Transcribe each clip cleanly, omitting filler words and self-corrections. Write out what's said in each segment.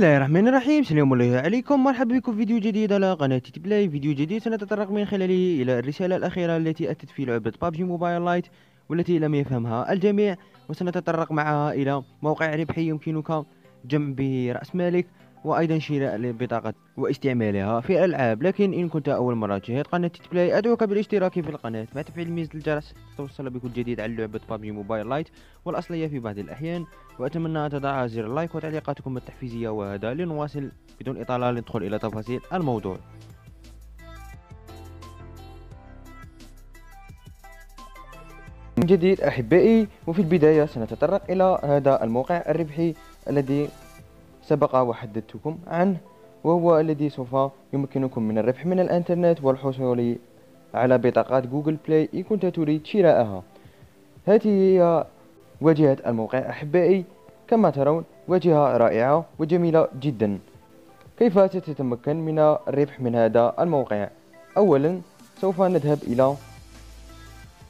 الله الرحمن الرحيم. سلام الله عليكم، مرحبا بكم في فيديو جديد على قناة تيتبلاي. فيديو جديد سنتطرق من خلاله إلى الرسالة الأخيرة التي أتت في لعبة بابجي موبايل لايت، والتي لم يفهمها الجميع، وسنتطرق معها إلى موقع ربحي يمكنك جمع به رأس مالك، وأيضا شراء البطاقة واستعمالها في الألعاب. لكن إن كنت أول مرة تشاهد قناة تيتبلاي، أدعوك بالاشتراك في القناة مع تفعيل ميزة الجرس توصل بكل جديد عن لعبة بابجي موبايل لايت والأصلية في بعض الأحيان. وأتمنى أن تضع زر اللايك وتعليقاتكم التحفيزية، وهذا لنواصل بدون إطالة ندخل إلى تفاصيل الموضوع. من جديد أحبائي، وفي البداية سنتطرق إلى هذا الموقع الربحي الذي سبق وحدثتكم عنه، وهو الذي سوف يمكنكم من الربح من الإنترنت والحصول على بطاقات جوجل بلاي إن كنت تريد شراءها. هذه هي واجهة الموقع أحبائي. كما ترون واجهة رائعة وجميلة جدا. كيف ستتمكن من الربح من هذا الموقع؟ أولا سوف نذهب إلى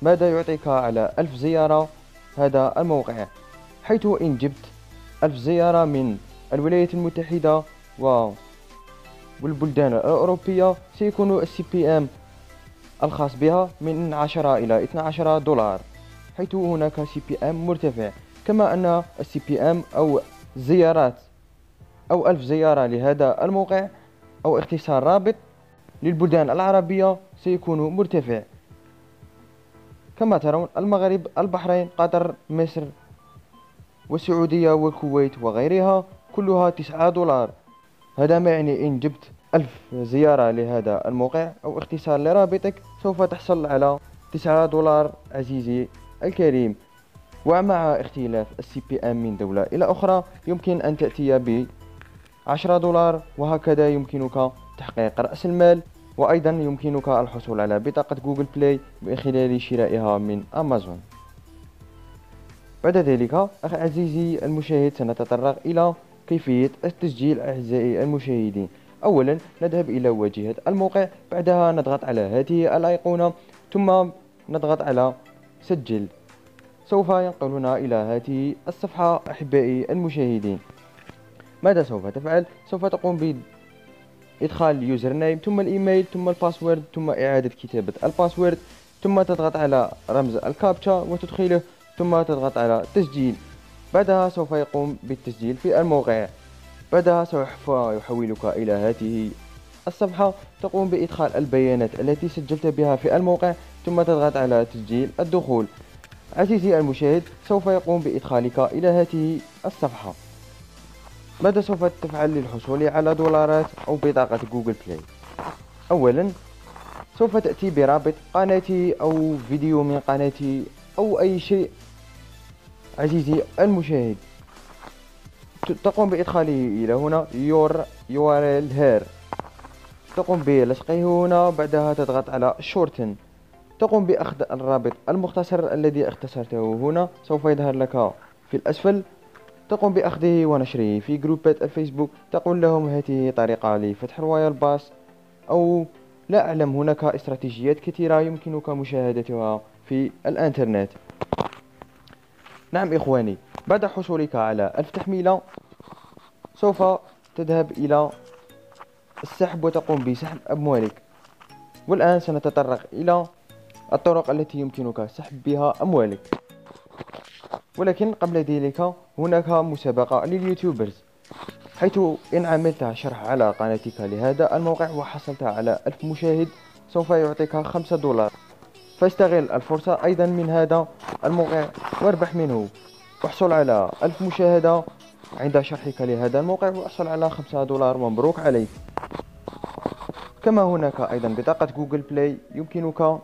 ماذا يعطيك على 1000 زيارة هذا الموقع، حيث إن جبت 1000 زيارة من الولايات المتحدة والبلدان الأوروبية سيكون CPM الخاص بها من 10 إلى 12 دولار، حيث هناك CPM مرتفع. كما أن CPM أو زيارات أو 1000 زيارة لهذا الموقع أو اختصار رابط للبلدان العربية سيكون مرتفع. كما ترون المغرب، البحرين، قطر، مصر والسعودية والكويت وغيرها كلها 9 دولار. هذا ما يعني إن جبت 1000 زيارة لهذا الموقع أو اختصار لرابطك سوف تحصل على 9 دولار عزيزي الكريم. ومع اختلاف CPM من دولة إلى أخرى يمكن أن تأتي ب 10 دولار، وهكذا يمكنك تحقيق رأس المال. وأيضا يمكنك الحصول على بطاقة جوجل بلاي من خلال شرائها من أمازون. بعد ذلك أخي عزيزي المشاهد سنتطرق إلى كيفية التسجيل أعزائي المشاهدين. أولا نذهب إلى واجهة الموقع، بعدها نضغط على هذه الأيقونة ثم نضغط على سجل. سوف ينقلنا إلى هذه الصفحة أحبائي المشاهدين. ماذا سوف تفعل؟ سوف تقوم بإدخال اليوزر نيم ثم الإيميل ثم الباسورد ثم إعادة كتابة الباسورد، ثم تضغط على رمز الكابتشا وتدخله، ثم تضغط على تسجيل. بعدها سوف يقوم بالتسجيل في الموقع. بعدها سوف يحولك إلى هذه الصفحة، تقوم بإدخال البيانات التي سجلت بها في الموقع ثم تضغط على تسجيل الدخول. عزيزي المشاهد سوف يقوم بإدخالك إلى هذه الصفحة. ماذا سوف تفعل للحصول على دولارات أو بطاقة جوجل بلاي؟ أولا سوف تأتي برابط قناتي أو فيديو من قناتي أو أي شيء عزيزي المشاهد، تقوم بإدخاله إلى هنا your URL here، تقوم بلصقه هنا. بعدها تضغط على shorten، تقوم بأخذ الرابط المختصر الذي اختصرته هنا، سوف يظهر لك في الأسفل. تقوم بأخذه ونشره في جروبات الفيسبوك، تقول لهم هذه طريقة لفتح رويال باس، أو لا أعلم، هناك استراتيجيات كثيرة يمكنك مشاهدتها في الانترنت. نعم إخواني، بعد حصولك على 1000 تحميلة سوف تذهب إلى السحب وتقوم بسحب أموالك. والآن سنتطرق إلى الطرق التي يمكنك سحب بها أموالك، ولكن قبل ذلك هناك مسابقة لليوتيوبرز، حيث إن عملت شرح على قناتك لهذا الموقع وحصلت على 1000 مشاهد سوف يعطيك 5 دولار. فاستغل الفرصة أيضا من هذا الموقع واربح منه، واحصل على 1000 مشاهدة عند شرحك لهذا الموقع واحصل على 5 دولار. مبروك عليك. كما هناك أيضا بطاقة جوجل بلاي يمكنك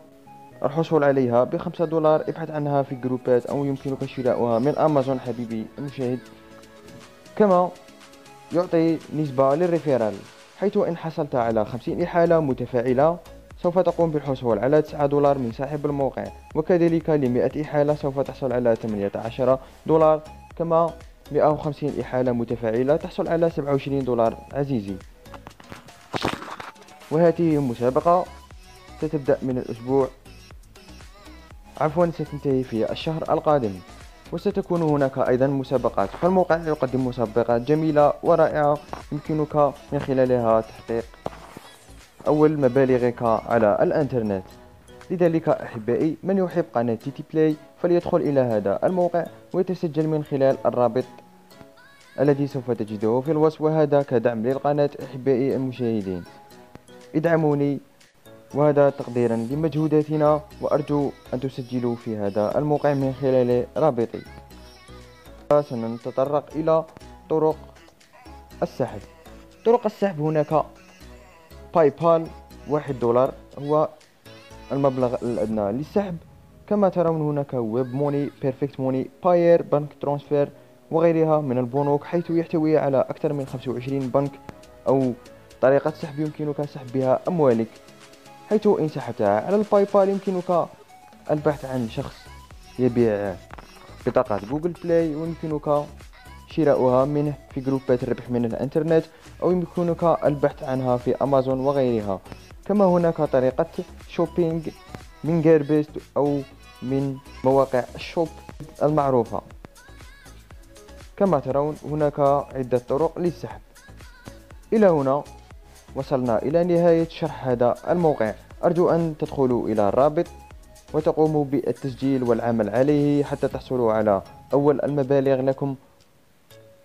الحصول عليها ب5 دولار، ابحث عنها في جروبات أو يمكنك شراؤها من أمازون حبيبي المشاهد. كما يعطي نسبة للريفيرال، حيث إن حصلت على 50 إحالة متفاعلة سوف تقوم بالحصول على 9 دولار من صاحب الموقع، وكذلك ل100 إحالة سوف تحصل على 18 دولار، كما 150 إحالة متفاعلة تحصل على 27 دولار عزيزي. وهذه المسابقة ستبدأ من الأسبوع، عفوا ستنتهي في الشهر القادم. وستكون هناك أيضا مسابقات، فالموقع يقدم مسابقات جميلة ورائعة يمكنك من خلالها تحقيق أول مبالغك على الإنترنت. لذلك أحبائي، من يحب قناة تيتي بلاي فليدخل إلى هذا الموقع ويتسجل من خلال الرابط الذي سوف تجده في الوصف، وهذا كدعم للقناة. أحبائي المشاهدين، ادعموني، وهذا تقديرا لمجهوداتنا، وأرجو أن تسجلوا في هذا الموقع من خلال رابطي. سنتطرق إلى طرق السحب. طرق السحب هناك باي بال، $1 هو المبلغ الأدنى للسحب. كما ترون هناك ويب موني، بيرفكت موني، باير، بنك ترانسفير وغيرها من البنوك، حيث يحتوي على أكثر من 25 بنك أو طريقة سحب يمكنك سحب بها أموالك. حيث إن سحبتها على الباي بال يمكنك البحث عن شخص يبيع بطاقة جوجل بلاي، ويمكنك شراؤها منه في جروبات الربح من الانترنت، أو يمكنك البحث عنها في أمازون وغيرها. كما هناك طريقة شوبينج من جيربيست أو من مواقع الشوب المعروفة. كما ترون هناك عدة طرق للسحب. إلى هنا وصلنا إلى نهاية شرح هذا الموقع. أرجو أن تدخلوا إلى الرابط وتقوموا بالتسجيل والعمل عليه حتى تحصلوا على أول المبالغ لكم،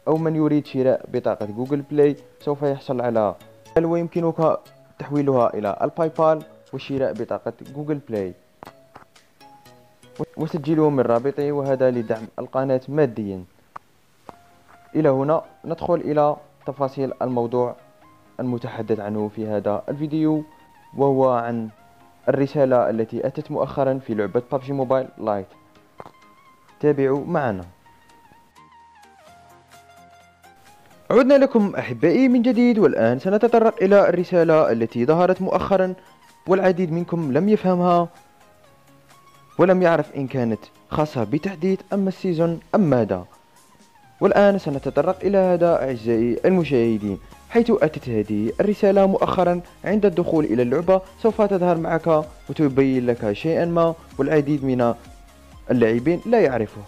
أو من يريد شراء بطاقة جوجل بلاي سوف يحصل على، ويمكنك تحويلها إلى الباي بال وشراء بطاقة جوجل بلاي. وسجلوا من رابطي، وهذا لدعم القناة ماديا. إلى هنا ندخل إلى تفاصيل الموضوع المتحدث عنه في هذا الفيديو، وهو عن الرسالة التي أتت مؤخرا في لعبة PUBG موبايل لايت. تابعوا معنا. عدنا لكم أحبائي من جديد، والآن سنتطرق إلى الرسالة التي ظهرت مؤخرا والعديد منكم لم يفهمها ولم يعرف إن كانت خاصة بتحديث أم السيزون أم ماذا. والآن سنتطرق إلى هذا أعزائي المشاهدين، حيث أتت هذه الرسالة مؤخرا عند الدخول إلى اللعبة. سوف تظهر معك وتبين لك شيئا ما والعديد من اللاعبين لا يعرفه،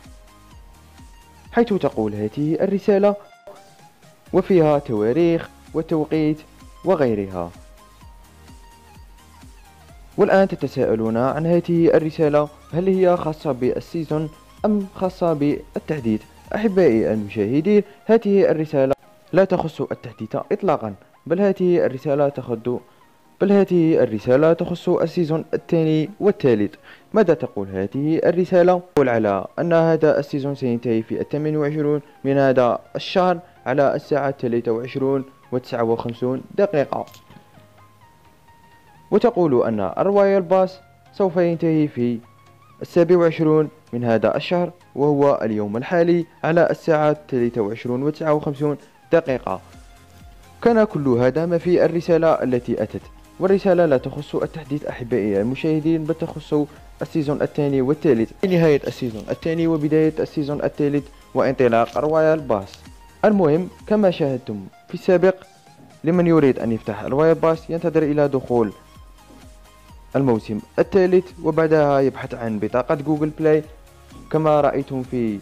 حيث تقول هذه الرسالة وفيها تواريخ وتوقيت وغيرها. والآن تتساءلون عن هذه الرسالة، هل هي خاصة بالسيزون أم خاصة بالتحديث؟ أحبائي المشاهدين، هذه الرسالة لا تخص التحديث إطلاقا، بل هذه الرسالة تخص السيزون الثاني والثالث. ماذا تقول هذه الرسالة؟ تقول على أن هذا السيزون سينتهي في 28 من هذا الشهر على الساعة 23:59. وتقول أن الرويال باس سوف ينتهي في 27 من هذا الشهر، وهو اليوم الحالي على الساعة 23:59. كان كل هذا ما في الرسالة التي أتت، والرسالة لا تخص التحديث أحبائي المشاهدين، بل تخص السيزون الثاني والثالث، نهاية السيزون الثاني وبداية السيزون الثالث وانطلاق الرويال باس. المهم كما شاهدتم في السابق، لمن يريد أن يفتح الرويال باس ينتظر إلى دخول الموسم الثالث، وبعدها يبحث عن بطاقة جوجل بلاي. كما رأيتم في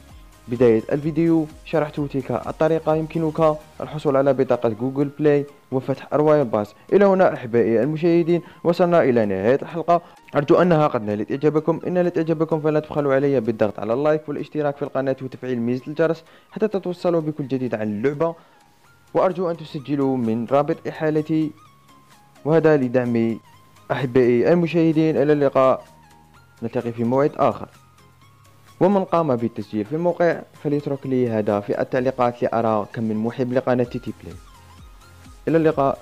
بداية الفيديو شرحت تلك الطريقة، يمكنك الحصول على بطاقة جوجل بلاي وفتح الرويال باس. إلى هنا أحبائي المشاهدين وصلنا إلى نهاية الحلقة. أرجو أنها قد نالت إعجابكم. إن نالت إعجابكم فلا تبخلوا علي بالضغط على اللايك والاشتراك في القناة وتفعيل ميزة الجرس حتى تتوصلوا بكل جديد عن اللعبة. وأرجو أن تسجلوا من رابط إحالتي، وهذا لدعمي. أحبائي المشاهدين، إلى اللقاء، نلتقي في موعد آخر. ومن قام بالتسجيل في الموقع فليترك لي هذا في التعليقات لأرى كم من محب لقناة تيتي بلاي. إلى اللقاء.